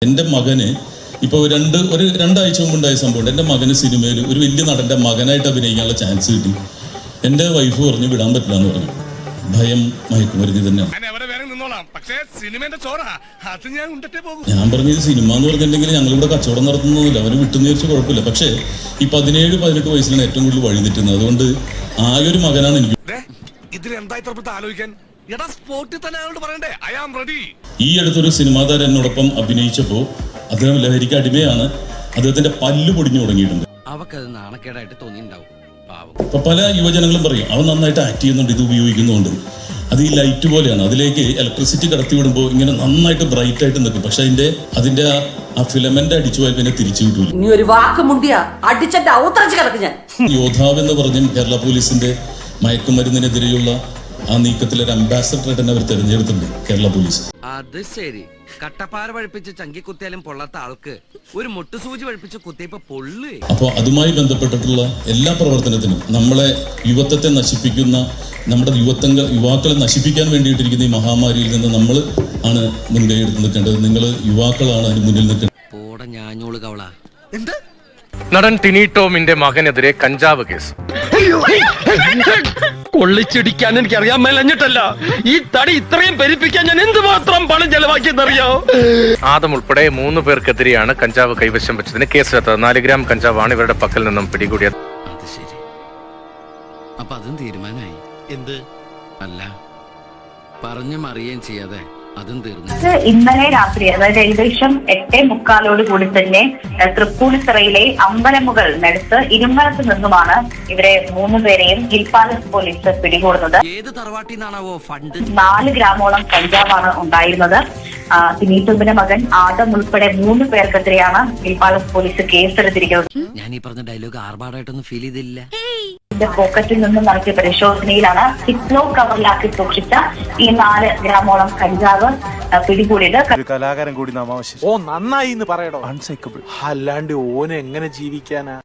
എൻ്റെ മകന് ഇപ്പോൾ രണ്ടാഴ്ച മുമ്പുണ്ടായ സംഭവം. എൻ്റെ മകന് സിനിമയിൽ ഒരു വലിയ നടൻ്റെ മകനായിട്ട് അഭിനയിക്കാനുള്ള ചാൻസ് കിട്ടി. എൻ്റെ വൈഫ് പറഞ്ഞു വിടാൻ പറ്റില്ല എന്ന് പറഞ്ഞു. ഭയം മയക്കുമരുന്ന് തന്നെയാണ്. ഞാൻ പറഞ്ഞത് സിനിമ എന്ന് പറഞ്ഞിട്ടുണ്ടെങ്കിൽ ഞങ്ങളിവിടെ കച്ചവടം നടത്തുന്നതില്ല, അവന് വിട്ടുന്ന വെച്ച് കുഴപ്പമില്ല. പക്ഷേ ഈ 17-18 വയസ്സിലാണ് ഏറ്റവും കൂടുതൽ വഴി തെറ്റുന്നത്. അതുകൊണ്ട് ആകെ ഒരു മകനാണ് എനിക്ക്. ഈ അടുത്തൊരു സിനിമാ താരം എന്നോടൊപ്പം അഭിനയിച്ചപ്പോൾ അദ്ദേഹം ലഹരിക്ക് അടിമയാണ്. അദ്ദേഹത്തിന്റെ പല്ല് പൊടിഞ്ഞു തുടങ്ങിയിട്ടുണ്ട്. അപ്പൊ പല യുവജനങ്ങളും പറയും അവൻ നന്നായിട്ട് ആക്ട് ചെയ്യുന്നുണ്ട്, ഇത് ഉപയോഗിക്കുന്നുണ്ട്. അത് ഈ ലൈറ്റ് പോലെയാണ്, അതിലേക്ക് ഇലക്ട്രിസിറ്റി കടത്തി വിടുമ്പോൾ ഇങ്ങനെ നന്നായിട്ട് ബ്രൈറ്റ് ആയിട്ട് നിൽക്കും. പക്ഷെ അതിന്റെ ആ ഫിലമെന്റ് അടിച്ചു പോയാൽ പിന്നെ തിരിച്ചു കിട്ടൂല. യോദ്ധാവ് എന്ന് പറഞ്ഞും കേരള പോലീസിന്റെ മയക്കുമരുന്നിനെതിരെയുള്ള ആ നീക്കത്തിൽ ഒരു അംബാസഡറായിട്ട് തന്നെ അവർ തെരഞ്ഞെടുത്തിട്ടുണ്ട് കേരള പോലീസ്. അത് ശരി, കട്ടപ്പാറ പഴിപ്പിച്ച് ചങ്കി കുത്തിയാലും പൊള്ളാത്ത ആൾക്ക് ഒരു മുട്ടുസൂചി പഴിപ്പിച്ച് കുത്തിയപ്പോ പൊള്ളു. അപ്പോൾ അതുമായി ബന്ധപ്പെട്ടിട്ടുള്ള എല്ലാ പ്രവർത്തനത്തിനും നമ്മളെ യുവത്വത്തെ നശിപ്പിക്കുന്ന, നമ്മുടെ യുവാക്കളെ നശിപ്പിക്കാൻ വേണ്ടിയിട്ടിരിക്കുന്ന ഈ മഹാമാരിയിൽ നിന്ന് നമ്മൾ ആണ് മുൻകൈ എടുത്ത് നിൽക്കേണ്ടത്. നിങ്ങൾ യുവാക്കളാണ് അതിന് മുന്നിൽ നിൽക്കേണ്ടത്. നടൻ ടിനി ടോമിന്റെ മകനെതിരെ കഞ്ചാവ് കേസ്. കൊള്ളിച്ചിടിക്കാൻ എനിക്ക് അറിയാൻ മേലഞ്ഞിട്ടല്ല, ഈ തടി ഇത്രയും പെരുപ്പിക്കാൻ ഞാൻ എന്തുമാത്രം പണം ചെലവാക്കിയെന്നറിയോ? ആദം ഉൾപ്പെടെ 3 പേർക്കെതിരെയാണ് കഞ്ചാവ് കൈവശം വെച്ചതിന് കേസെടുത്തത്. 4 ഗ്രാം കഞ്ചാവാണ് ഇവരുടെ പക്കൽ നിന്നും പിടികൂടിയത്. അത് ശരി, അപ്പൊ അതും തീരുമാനമായി. എന്ത് അല്ല പറഞ്ഞു മറിയുകയും ചെയ്യാതെ അതും തീർന്നു. ഇന്നലെ രാത്രി, അതായത് ഏകദേശം 8:45 കൂടി തന്നെ തൃപ്പൂണിത്തുറയിലെ അമ്പലമുകൾ നടുത്ത് ഇരുമ്പലത്ത് നിന്നുമാണ് ഇവരെ 3 പേരെയും ഹിൽ പാലസ് പോലീസ് പിടികൂടുന്നത്. ഏത് തറവാട്ടിന്നാണാവോ ഫണ്ട്? 4 ഗ്രാമോളം കഞ്ചാവാണ് ഉണ്ടായിരുന്നത്. തിനീറ്റുമ്പിന്റെ മകൻ ആദം ഉൾപ്പെടെ 3 പേർക്കെതിരെയാണ് ഹിൽ പാലസ് പോലീസ് കേസെടുത്തിരിക്കുന്നത്. ഞാൻ ഈ പറഞ്ഞ ഡയലോഗ് ആർഭാടായിട്ടൊന്നും ഫീൽ ചെയ്തില്ല. പോക്കറ്റിൽ നിന്നും നടത്തിയ പരിശോധനയിലാണ് സിപ്ലോ കവറിലാക്കി സൂക്ഷിച്ച ഈ 4 ഗ്രാമോളം കഞ്ചാവ് പിടികൂടിയത്. കലാകാരൻ കൂടി നാമാവശേഷം. ഓ നന്നായി എന്ന് പറയണോ? അൺസൈക്കബിൾ. അല്ലാണ്ട് ഓന് എങ്ങനെ ജീവിക്കാനാ?